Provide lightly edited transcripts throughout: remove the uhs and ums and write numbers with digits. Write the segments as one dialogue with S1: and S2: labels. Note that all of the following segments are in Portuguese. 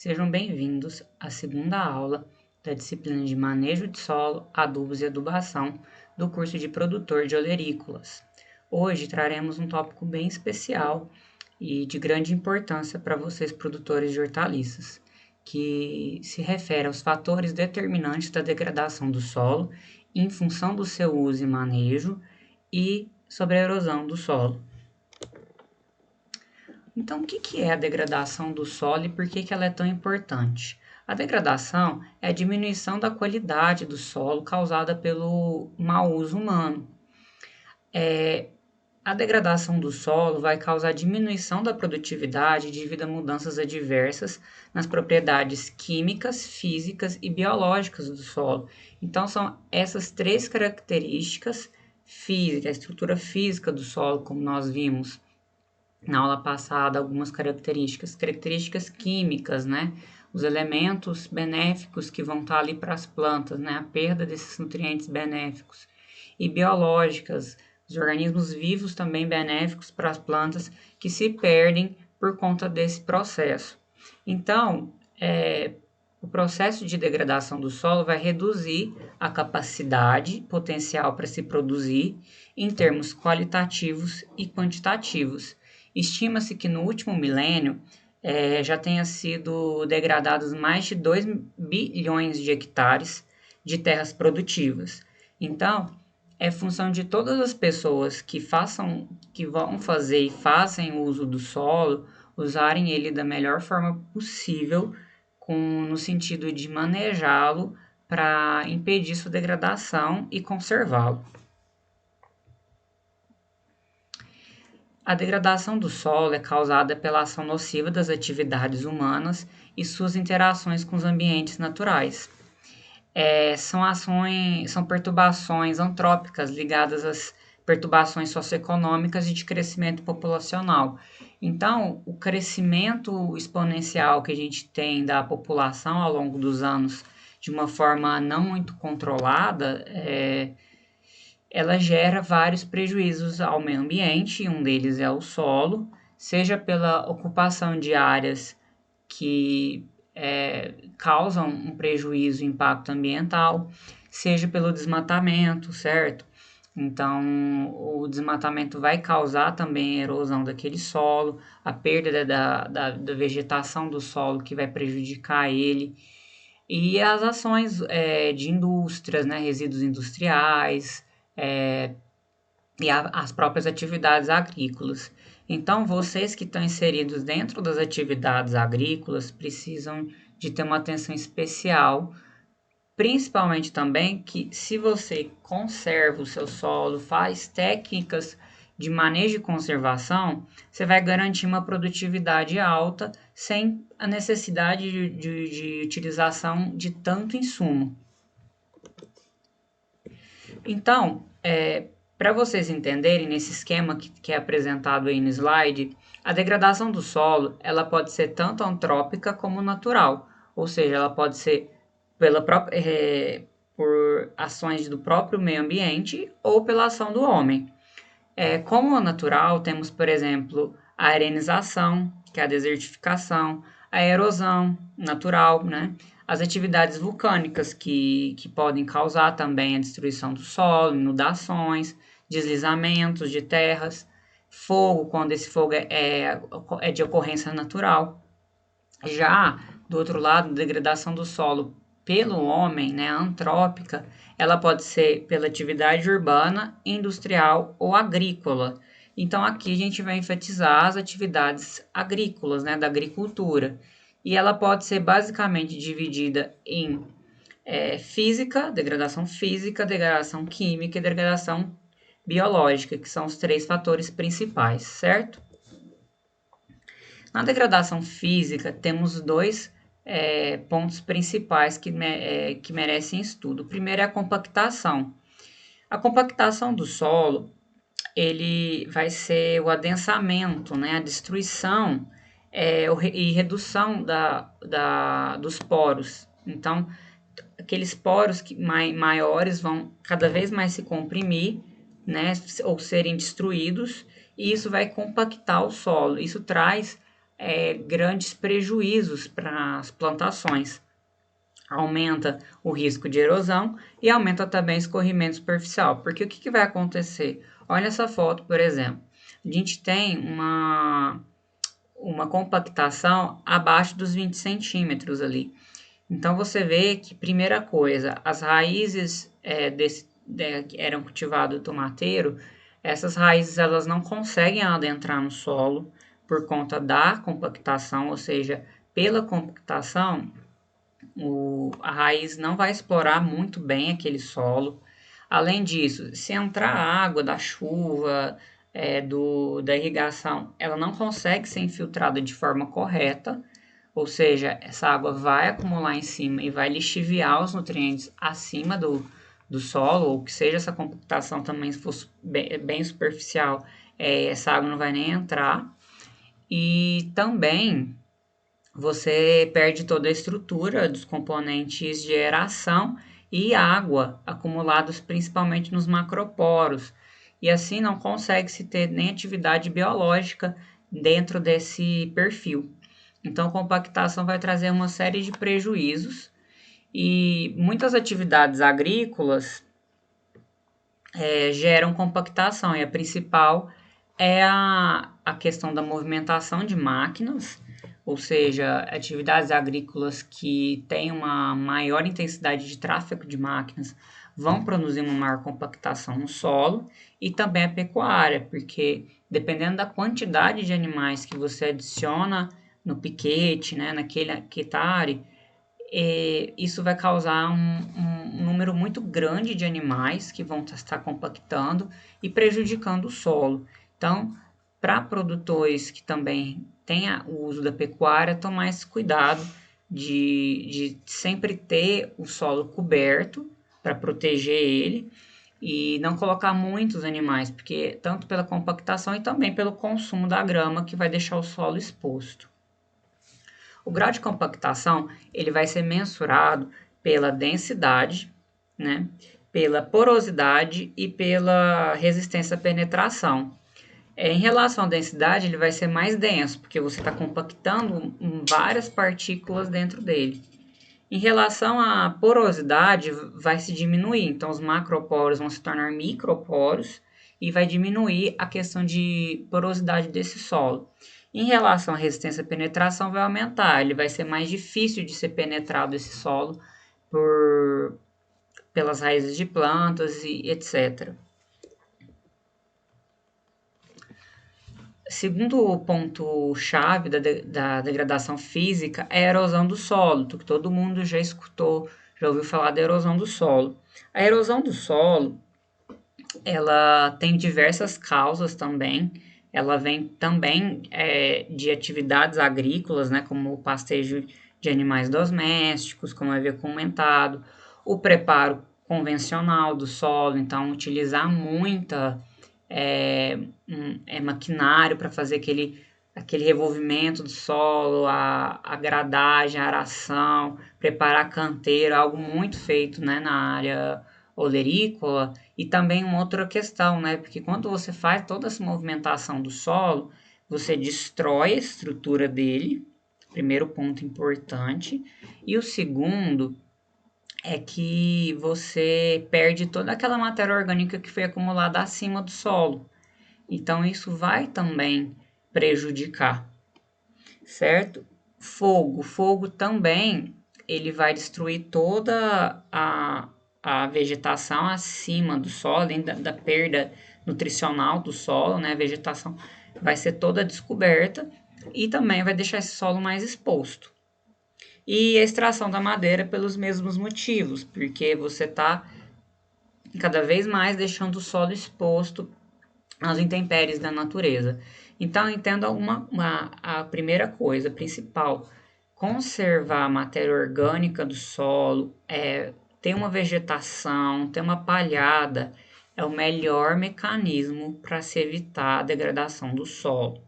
S1: Sejam bem-vindos à segunda aula da disciplina de Manejo de Solo, Adubos e Adubação do curso de Produtor de Olerícolas. Hoje traremos um tópico bem especial e de grande importância para vocês produtores de hortaliças, que se refere aos fatores determinantes da degradação do solo em função do seu uso e manejo e sobre a erosão do solo. Então, o que é a degradação do solo e por que ela é tão importante? A degradação é a diminuição da qualidade do solo causada pelo mau uso humano. A degradação do solo vai causar diminuição da produtividade devido a mudanças adversas nas propriedades químicas, físicas e biológicas do solo. Então, são essas três características físicas, a estrutura física do solo, como nós vimos na aula passada, algumas características químicas, né? Os elementos benéficos que vão estar ali para as plantas, né? A perda desses nutrientes benéficos. E biológicas, os organismos vivos também benéficos para as plantas que se perdem por conta desse processo. Então, o processo de degradação do solo vai reduzir a capacidade potencial para se produzir em termos qualitativos e quantitativos. Estima-se que no último milênio já tenha sido degradados mais de 2 bilhões de hectares de terras produtivas. Então, é função de todas as pessoas que vão fazer e fazem uso do solo, usarem ele da melhor forma possível, no sentido de manejá-lo para impedir sua degradação e conservá-lo. A degradação do solo é causada pela ação nociva das atividades humanas e suas interações com os ambientes naturais. São perturbações antrópicas ligadas às perturbações socioeconômicas e de crescimento populacional. Então, o crescimento exponencial que a gente tem da população ao longo dos anos de uma forma não muito controlada, ela gera vários prejuízos ao meio ambiente, um deles é o solo, seja pela ocupação de áreas que causam um prejuízo e impacto ambiental, seja pelo desmatamento, certo? Então, o desmatamento vai causar também a erosão daquele solo, a perda da vegetação do solo que vai prejudicar ele, e as ações de indústrias, né, resíduos industriais, e as próprias atividades agrícolas. Então, vocês que estão inseridos dentro das atividades agrícolas precisam de ter uma atenção especial, principalmente também que se você conserva o seu solo, faz técnicas de manejo e conservação, você vai garantir uma produtividade alta sem a necessidade de utilização de tanto insumo. Então, para vocês entenderem nesse esquema que é apresentado aí no slide, a degradação do solo ela pode ser tanto antrópica como natural, ou seja, ela pode ser por ações do próprio meio ambiente ou pela ação do homem. Como natural, temos, por exemplo, a arenização, que é a desertificação, a erosão natural, né? As atividades vulcânicas que podem causar também a destruição do solo, inundações, deslizamentos de terras, fogo, quando esse fogo é de ocorrência natural. Já, do outro lado, a degradação do solo pelo homem, né, antrópica, ela pode ser pela atividade urbana, industrial ou agrícola. Então, aqui a gente vai enfatizar as atividades agrícolas, né, da agricultura. E ela pode ser basicamente dividida em degradação física, degradação química e degradação biológica, que são os três fatores principais, certo? Na degradação física, temos dois pontos principais que merecem estudo. O primeiro é a compactação. A compactação do solo, ele vai ser o adensamento, né, a destruição e redução dos poros. Então, aqueles poros maiores vão cada vez mais se comprimir, né, ou serem destruídos, e isso vai compactar o solo. Isso traz grandes prejuízos para as plantações. Aumenta o risco de erosão e aumenta também o escorrimento superficial. Porque o que vai acontecer? Olha essa foto, por exemplo. A gente tem uma compactação abaixo dos 20 centímetros ali. Então, você vê que, primeira coisa, as raízes que eram cultivadas do tomateiro, essas raízes elas não conseguem adentrar no solo por conta da compactação, ou seja, pela compactação, a raiz não vai explorar muito bem aquele solo. Além disso, se entrar água da chuva, da irrigação, ela não consegue ser infiltrada de forma correta, ou seja, essa água vai acumular em cima e vai lixiviar os nutrientes acima do solo, ou que seja essa compactação também, se for bem superficial, essa água não vai nem entrar. E também você perde toda a estrutura dos componentes de aeração e água acumulados principalmente nos macroporos. E assim não consegue se ter nem atividade biológica dentro desse perfil. Então, a compactação vai trazer uma série de prejuízos e muitas atividades agrícolas geram compactação, e a principal é a questão da movimentação de máquinas, ou seja, atividades agrícolas que têm uma maior intensidade de tráfego de máquinas vão produzir uma maior compactação no solo, e também a pecuária, porque dependendo da quantidade de animais que você adiciona no piquete, né, naquele hectare, isso vai causar um número muito grande de animais que vão estar compactando e prejudicando o solo. Então, para produtores que também têm o uso da pecuária, tomar esse cuidado de sempre ter o solo coberto para proteger ele e não colocar muitos animais, porque tanto pela compactação e também pelo consumo da grama que vai deixar o solo exposto. O grau de compactação ele vai ser mensurado pela densidade, né, pela porosidade e pela resistência à penetração. Em relação à densidade, ele vai ser mais denso, porque você está compactando várias partículas dentro dele. Em relação à porosidade, vai se diminuir, então os macroporos vão se tornar microporos e vai diminuir a questão de porosidade desse solo. Em relação à resistência à penetração, vai aumentar, ele vai ser mais difícil de ser penetrado esse solo pelas raízes de plantas e etc. Segundo ponto-chave da degradação física é a erosão do solo, que todo mundo já escutou, já ouviu falar da erosão do solo. A erosão do solo, ela tem diversas causas também. Ela vem também de atividades agrícolas, né, como o pastejo de animais domésticos, como havia comentado, o preparo convencional do solo, então utilizar muita maquinário para fazer aquele revolvimento do solo, a gradagem, a aração, preparar canteiro, algo muito feito, né, na área olerícola. E também uma outra questão, né, porque quando você faz toda essa movimentação do solo, você destrói a estrutura dele, primeiro ponto importante, e o segundo é que você perde toda aquela matéria orgânica que foi acumulada acima do solo. Então, isso vai também prejudicar, certo? Fogo também, ele vai destruir toda a vegetação acima do solo, além da perda nutricional do solo, né? A vegetação vai ser toda descoberta e também vai deixar esse solo mais exposto. E a extração da madeira pelos mesmos motivos, porque você está cada vez mais deixando o solo exposto às intempéries da natureza. Então, entenda a primeira coisa, principal, conservar a matéria orgânica do solo, ter uma vegetação, ter uma palhada, é o melhor mecanismo para se evitar a degradação do solo.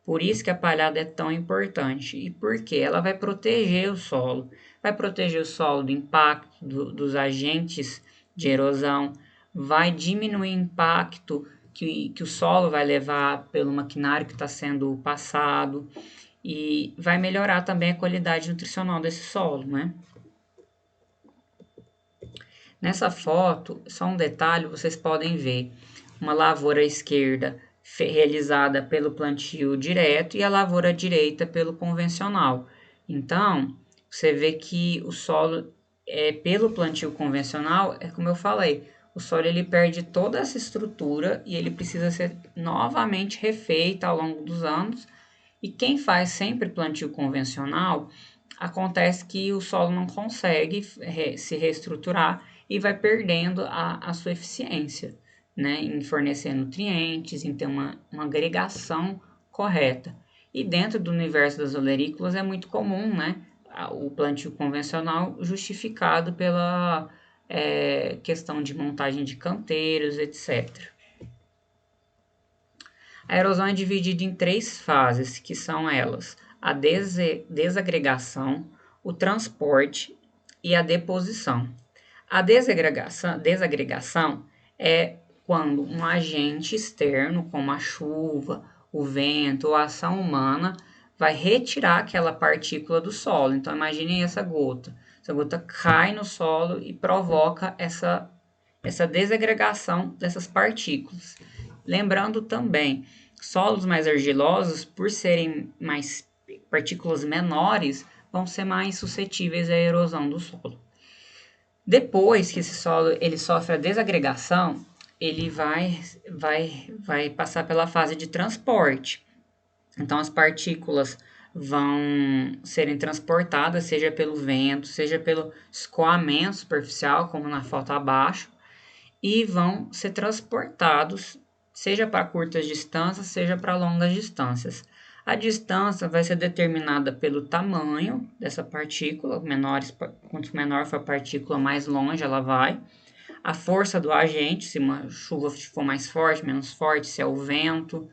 S1: Por isso que a palhada é tão importante. E por quê? Ela vai proteger o solo. Vai proteger o solo do impacto dos agentes de erosão, vai diminuir o impacto que o solo vai levar pelo maquinário que está sendo passado e vai melhorar também a qualidade nutricional desse solo, né? Nessa foto, só um detalhe, vocês podem ver uma lavoura à esquerda realizada pelo plantio direto e a lavoura direita pelo convencional. Então, você vê que o solo, pelo plantio convencional, é como eu falei, o solo ele perde toda essa estrutura e ele precisa ser novamente refeito ao longo dos anos. E quem faz sempre plantio convencional, acontece que o solo não consegue se reestruturar e vai perdendo a sua eficiência, né, em fornecer nutrientes, em ter uma agregação correta. E dentro do universo das olerícolas é muito comum, né, o plantio convencional justificado pela questão de montagem de canteiros, etc. A erosão é dividida em 3 fases, que são elas: a desagregação, o transporte e a deposição. A desagregação é quando um agente externo, como a chuva, o vento ou a ação humana, vai retirar aquela partícula do solo. Então, imaginem essa gota. Essa gota cai no solo e provoca essa desagregação dessas partículas. Lembrando também, solos mais argilosos, por serem mais partículas menores, vão ser mais suscetíveis à erosão do solo. Depois que esse solo ele sofre a desagregação, ele vai passar pela fase de transporte. Então, as partículas vão serem transportadas, seja pelo vento, seja pelo escoamento superficial, como na foto abaixo, e vão ser transportados, seja para curtas distâncias, seja para longas distâncias. A distância vai ser determinada pelo tamanho dessa partícula, quanto menor for a partícula, mais longe ela vai. A força do agente, se uma chuva for mais forte, menos forte, se é o vento.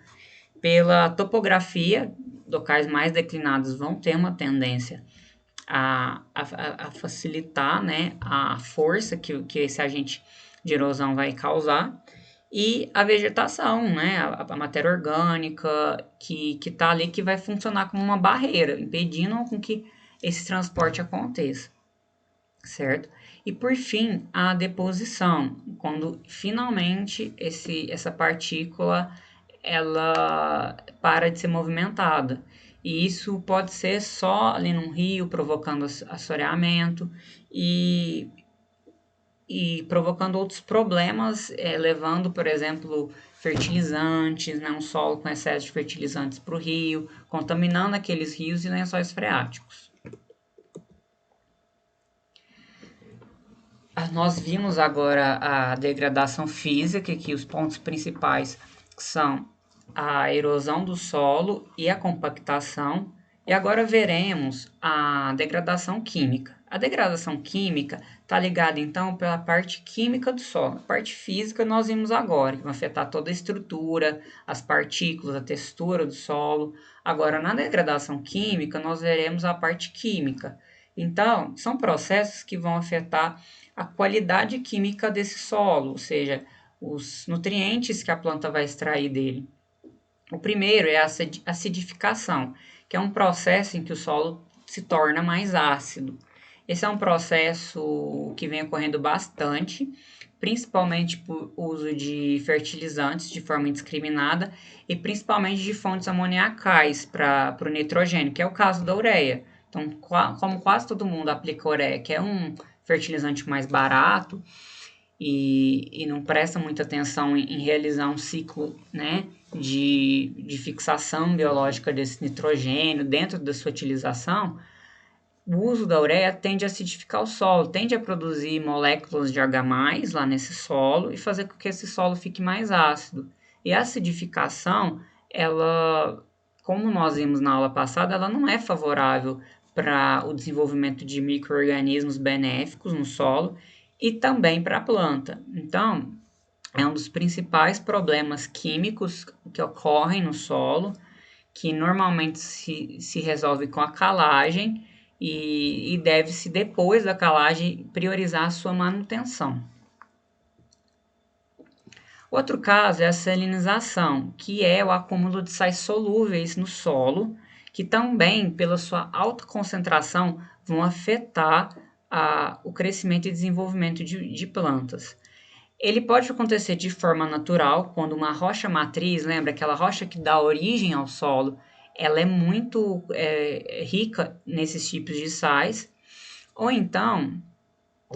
S1: Pela topografia, locais mais declinados vão ter uma tendência a facilitar, né, a força que esse agente de erosão vai causar, e a vegetação, né, a matéria orgânica que está ali, que vai funcionar como uma barreira, impedindo com que esse transporte aconteça, certo? E por fim, a deposição, quando finalmente essa partícula ela para de ser movimentada. E isso pode ser só ali num rio, provocando assoreamento e provocando outros problemas, levando, por exemplo, fertilizantes, né, um solo com excesso de fertilizantes para o rio, contaminando aqueles rios e lençóis freáticos. Nós vimos agora a degradação física, que os pontos principais são a erosão do solo e a compactação, e agora veremos a degradação química. A degradação química está ligada então pela parte química do solo. A parte física nós vimos agora, que vai afetar toda a estrutura, as partículas, a textura do solo. Agora, na degradação química, nós veremos a parte química. Então, são processos que vão afetar a qualidade química desse solo, ou seja, os nutrientes que a planta vai extrair dele. O primeiro é a acidificação, que é um processo em que o solo se torna mais ácido. Esse é um processo que vem ocorrendo bastante, principalmente por uso de fertilizantes de forma indiscriminada e principalmente de fontes amoniacais para o nitrogênio, que é o caso da ureia. Então, como quase todo mundo aplica ureia, que é um fertilizante mais barato, e não presta muita atenção em realizar um ciclo, né, de fixação biológica desse nitrogênio dentro da sua utilização, o uso da ureia tende a acidificar o solo, tende a produzir moléculas de H+, lá nesse solo, e fazer com que esse solo fique mais ácido. E a acidificação, ela, como nós vimos na aula passada, ela não é favorável para o desenvolvimento de micro-organismos benéficos no solo e também para a planta. Então, é um dos principais problemas químicos que ocorrem no solo, que normalmente se resolve com a calagem e deve-se, depois da calagem, priorizar a sua manutenção. Outro caso é a salinização, que é o acúmulo de sais solúveis no solo, que também, pela sua alta concentração, vão afetar o crescimento e desenvolvimento de plantas. Ele pode acontecer de forma natural, quando uma rocha matriz, lembra aquela rocha que dá origem ao solo, ela é muito rica nesses tipos de sais, ou então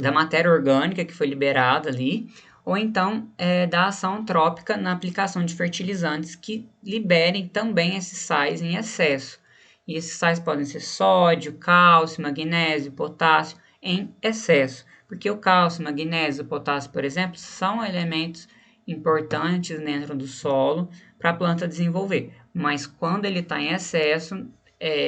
S1: da matéria orgânica que foi liberada ali, ou então da ação antrópica na aplicação de fertilizantes que liberem também esses sais em excesso. E esses sais podem ser sódio, cálcio, magnésio, potássio em excesso, porque o cálcio, magnésio, potássio, por exemplo, são elementos importantes dentro do solo para a planta desenvolver, mas quando ele está em excesso,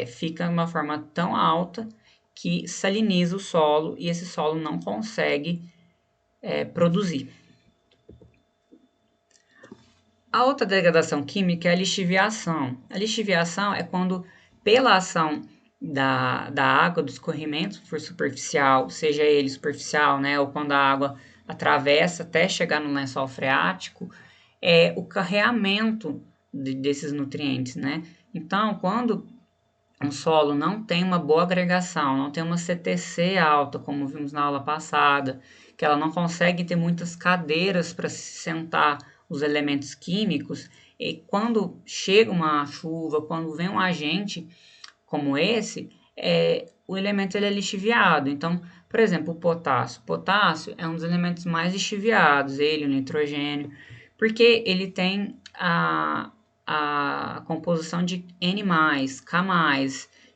S1: fica de uma forma tão alta que saliniza o solo e esse solo não consegue produzir. A outra degradação química é a lixiviação. A lixiviação é quando, pela ação da água, do escorrimento por superficial, seja ele superficial, né, ou quando a água atravessa até chegar no lençol freático, o carreamento desses nutrientes, né? Então, quando um solo não tem uma boa agregação, não tem uma CTC alta, como vimos na aula passada, que ela não consegue ter muitas cadeiras para sentar os elementos químicos, e quando chega uma chuva, quando vem um agente como esse, o elemento ele é lixiviado. Então, por exemplo, o potássio. O potássio é um dos elementos mais lixiviados, ele, o nitrogênio, porque ele tem a composição de N+, K+.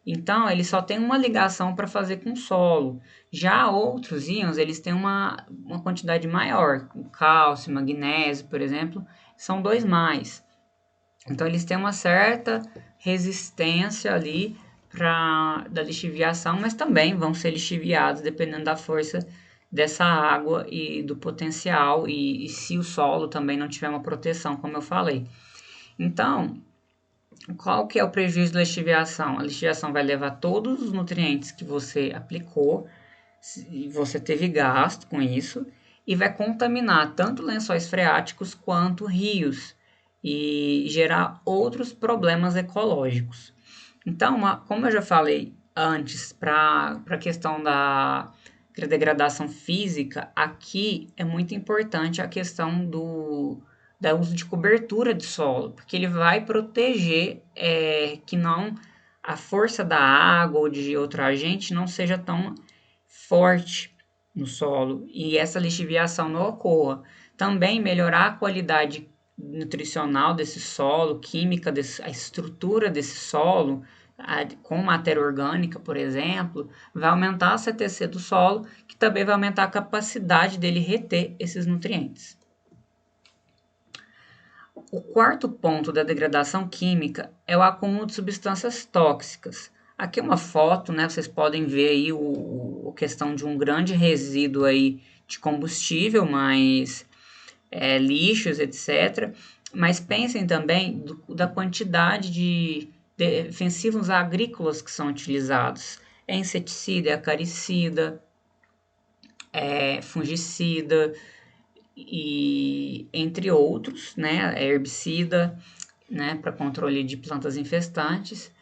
S1: Então, ele só tem uma ligação para fazer com o solo. Já outros íons, eles têm uma quantidade maior. O cálcio, magnésio, por exemplo, são 2+. Então, eles têm uma certa resistência ali da lixiviação, mas também vão ser lixiviados dependendo da força dessa água e do potencial, e se o solo também não tiver uma proteção, como eu falei. Então, qual que é o prejuízo da lixiviação? A lixiviação vai levar todos os nutrientes que você aplicou, e você teve gasto com isso, e vai contaminar tanto lençóis freáticos quanto rios, e gerar outros problemas ecológicos. Então, como eu já falei antes, para a questão da degradação física, aqui é muito importante a questão do uso de cobertura de solo, porque ele vai proteger que não a força da água ou de outro agente não seja tão forte no solo e essa lixiviação não ocorra. Também melhorar a qualidade nutricional desse solo, química, a estrutura desse solo, com matéria orgânica, por exemplo, vai aumentar a CTC do solo, que também vai aumentar a capacidade dele reter esses nutrientes. O quarto ponto da degradação química é o acúmulo de substâncias tóxicas. Aqui é uma foto, né? Vocês podem ver aí a questão de um grande resíduo aí de combustível, mas lixos, etc. Mas pensem também da quantidade de defensivos agrícolas que são utilizados. É inseticida, é acaricida, é fungicida, e entre outros, né, herbicida, né, para controle de plantas infestantes,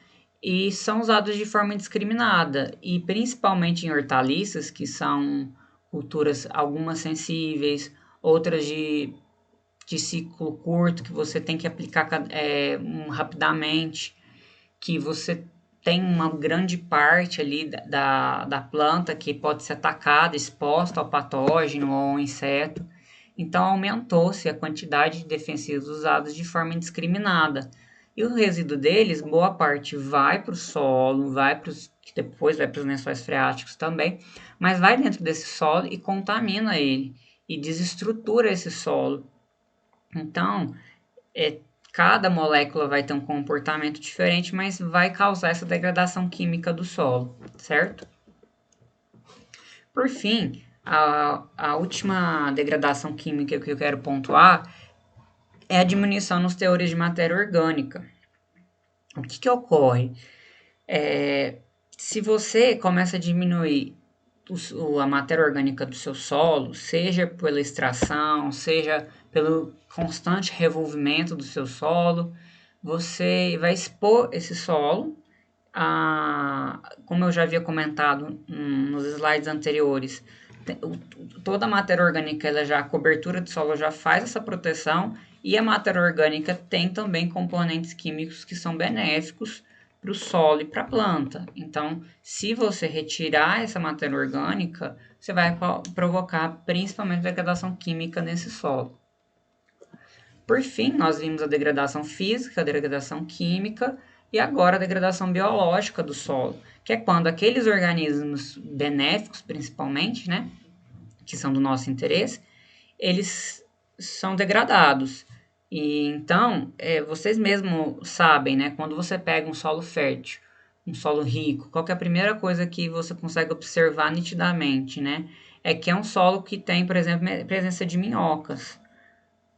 S1: e são usados de forma indiscriminada, e principalmente em hortaliças, que são culturas algumas sensíveis, outras de ciclo curto, que você tem que aplicar rapidamente, que você tem uma grande parte ali da planta que pode ser atacada, exposta ao patógeno ou ao inseto. Então, aumentou-se a quantidade de defensivos usados de forma indiscriminada. E o resíduo deles, boa parte vai para o solo, que depois vai para os lençóis freáticos também, mas vai dentro desse solo e contamina ele, e desestrutura esse solo. Então, cada molécula vai ter um comportamento diferente, mas vai causar essa degradação química do solo, certo? Por fim, a última degradação química que eu quero pontuar é a diminuição nos teores de matéria orgânica. O que ocorre? Se você começa a diminuir a matéria orgânica do seu solo, seja pela extração, seja pelo constante revolvimento do seu solo, você vai expor esse solo como eu já havia comentado nos slides anteriores, toda a matéria orgânica, a cobertura do solo já faz essa proteção, e a matéria orgânica tem também componentes químicos que são benéficos para o solo e para a planta. Então, se você retirar essa matéria orgânica, você vai provocar principalmente degradação química nesse solo. Por fim, nós vimos a degradação física, a degradação química e agora a degradação biológica do solo, que é quando aqueles organismos benéficos, principalmente, né, que são do nosso interesse, eles são degradados. E então, vocês mesmos sabem, né, quando você pega um solo fértil, um solo rico, qual que é a primeira coisa que você consegue observar nitidamente, né? É que é um solo que tem, por exemplo, presença de minhocas.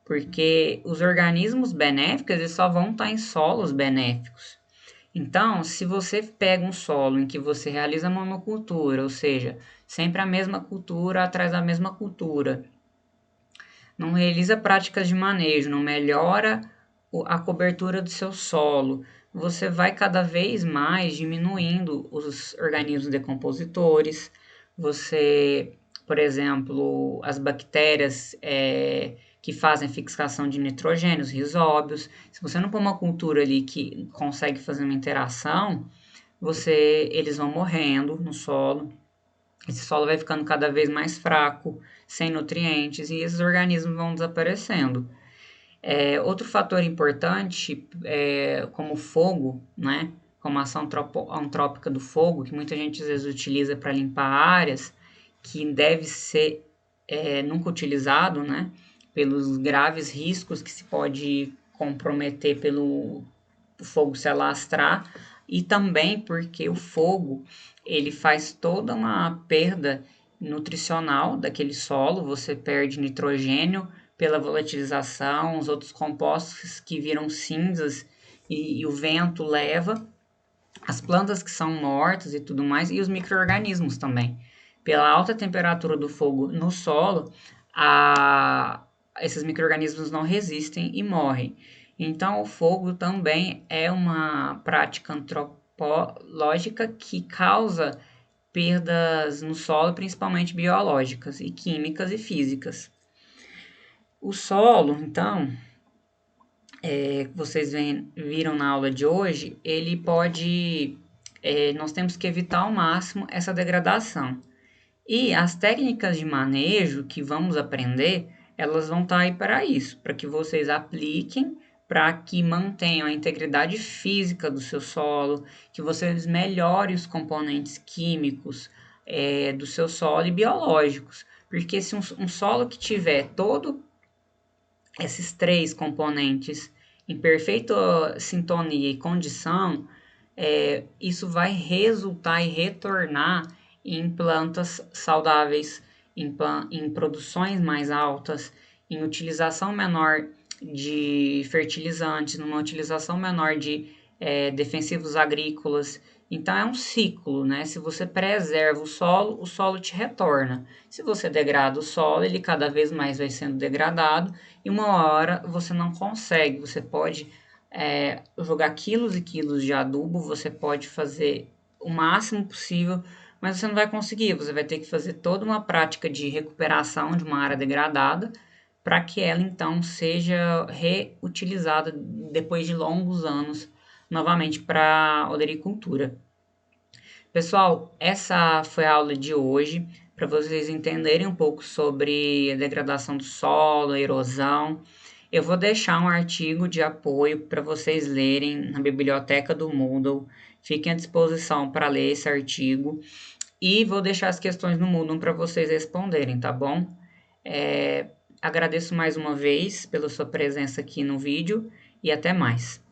S1: Porque os organismos benéficos eles só vão estar em solos benéficos. Então, se você pega um solo em que você realiza monocultura, ou seja, sempre a mesma cultura atrás da mesma cultura, não realiza práticas de manejo, não melhora a cobertura do seu solo, você vai cada vez mais diminuindo os organismos decompositores. Você, por exemplo, as bactérias que fazem fixação de nitrogênio, os rizóbios. Se você não pôr uma cultura ali que consegue fazer uma interação, eles vão morrendo no solo. Esse solo vai ficando cada vez mais fraco, sem nutrientes, e esses organismos vão desaparecendo. Outro fator importante, como o fogo, né? Como a ação antrópica do fogo, que muita gente às vezes utiliza para limpar áreas, que deve ser nunca utilizado, né? Pelos graves riscos que se pode comprometer pelo fogo se alastrar, e também porque o fogo ele faz toda uma perda nutricional daquele solo, você perde nitrogênio pela volatilização, os outros compostos que viram cinzas e o vento leva, as plantas que são mortas e tudo mais, e os micro-organismos também. Pela alta temperatura do fogo no solo, esses micro-organismos não resistem e morrem. Então, o fogo também é uma prática antropológica que causa perdas no solo, principalmente biológicas e químicas e físicas. O solo, então, que vocês viram na aula de hoje, ele pode... nós temos que evitar ao máximo essa degradação. E as técnicas de manejo que vamos aprender, elas vão estar aí para isso, para que vocês apliquem, para que mantenham a integridade física do seu solo, que vocês melhorem os componentes químicos do seu solo e biológicos. Porque se um solo que tiver todo esses três componentes em perfeita sintonia e condição, isso vai resultar e retornar em plantas saudáveis, em produções mais altas, em utilização menor de fertilizantes, numa utilização menor de defensivos agrícolas. Então, é um ciclo, né? Se você preserva o solo te retorna. Se você degrada o solo, ele cada vez mais vai sendo degradado e uma hora você não consegue. Você pode jogar quilos e quilos de adubo, você pode fazer o máximo possível, mas você não vai conseguir. Você vai ter que fazer toda uma prática de recuperação de uma área degradada para que ela, então, seja reutilizada depois de longos anos novamente para a odoricultura. Pessoal, essa foi a aula de hoje, para vocês entenderem um pouco sobre a degradação do solo, a erosão. Eu vou deixar um artigo de apoio para vocês lerem na biblioteca do Moodle. Fiquem à disposição para ler esse artigo. E vou deixar as questões no Moodle para vocês responderem, tá bom? Agradeço mais uma vez pela sua presença aqui no vídeo e até mais.